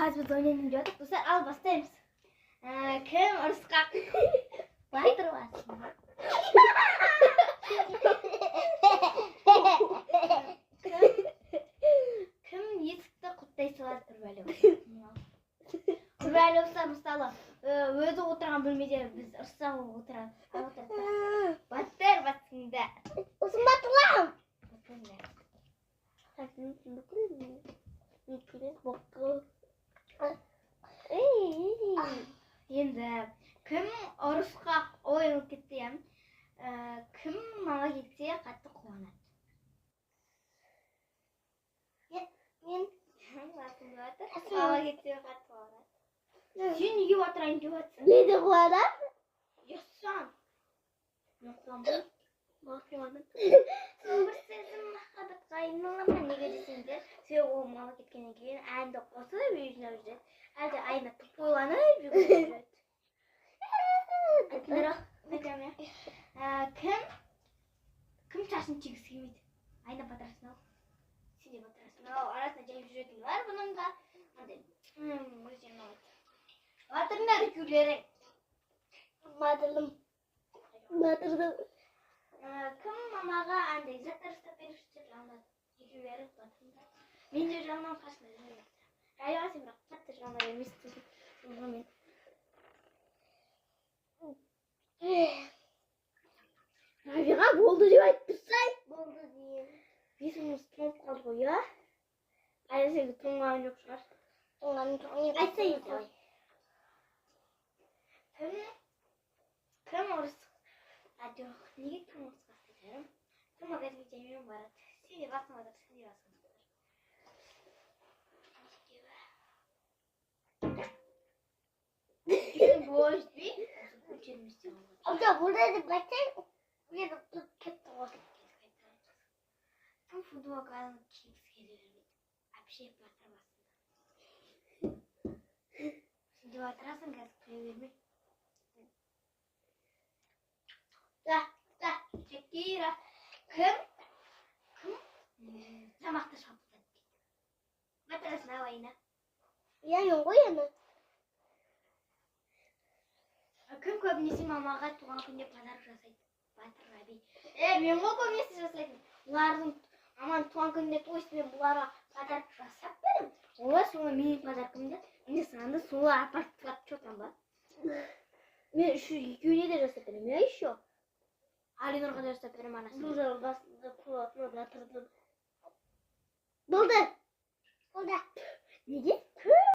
Қазір біз ойнайын деп жатырмыз. Достар, ал бастаймыз. Кім ұрысқақ? Батыр бассын. Кім есікті құттай салады Үрбәлі? Үрбәлі болса, мысалы, өзі отырған бөлмеде біз ұрыссақ отырады. Батыр бассында. Осым батырлам. Енді кім ұрысқақ ойын кетсе, кім маған кетсе қатты қуанады? Мен Маған кетсе қатты қуанады. Сен неге отырайын деп жатсың? не де қуанады? Ұйықсаң. Мен қуанбаймын. Бір сезім махаббатқа айналама, неге десеңдер, себебі ол мама кеткеннен кейін әнді қосып үйіне жүреді. Әлде айна тұп ойланып жүреді. Кім шашын тегісі келмейді? Айна батырасың ау. Сен де батырасың ау. Арасында жайып жүретін бар бұның да. Батырыңдар екеулері. Батырдым. Кім мамаға андай заттар ұстап беруші жалынады? Екеулері батырыңдар. Мен де жалынан қашында жүрмейді. Райуға сен бірақ қатты жалына бермейсің. Рабиға болды деп айтып тұрсай. Болды дейін. Бесіміз тоңып қалды ғой, я? Әлі сені тоңған жоқ шығар. Айтса еді. Кім ұрыс? Жоқ, неге кім ұрысқа істейдерім? Кім магазинге жаймен барады? Сен де басың отыр, сен де басың отыр. Бош бей? Көтерместен қалды. Алда, burada деп айтсаң, мен тұтып кетті ғой. Кім футболка кигісі келе бермейді? Әпше батыр басында. Сен де батырасың, қазір кіре бермей. Шекира. Кім тамақты шапылдады дейді. Батырасың ау айна. Я мен ғой ені. Кім көбінесе мамаға туған күнде подарок жасайды? Батыр Раби. Мен ғой көбінесе жасайтын. Олардың маманың туған күнде тойысымен бұларға подарок жасап берем. Олар соңы менің подаркымды, мен санды солар апартып жатам ба? Мен екеуіне де жасап берем, я еще. Алинұрға да жасап берем анасына. Бұл жағы басында құлатына батырдым. Болды. Неге?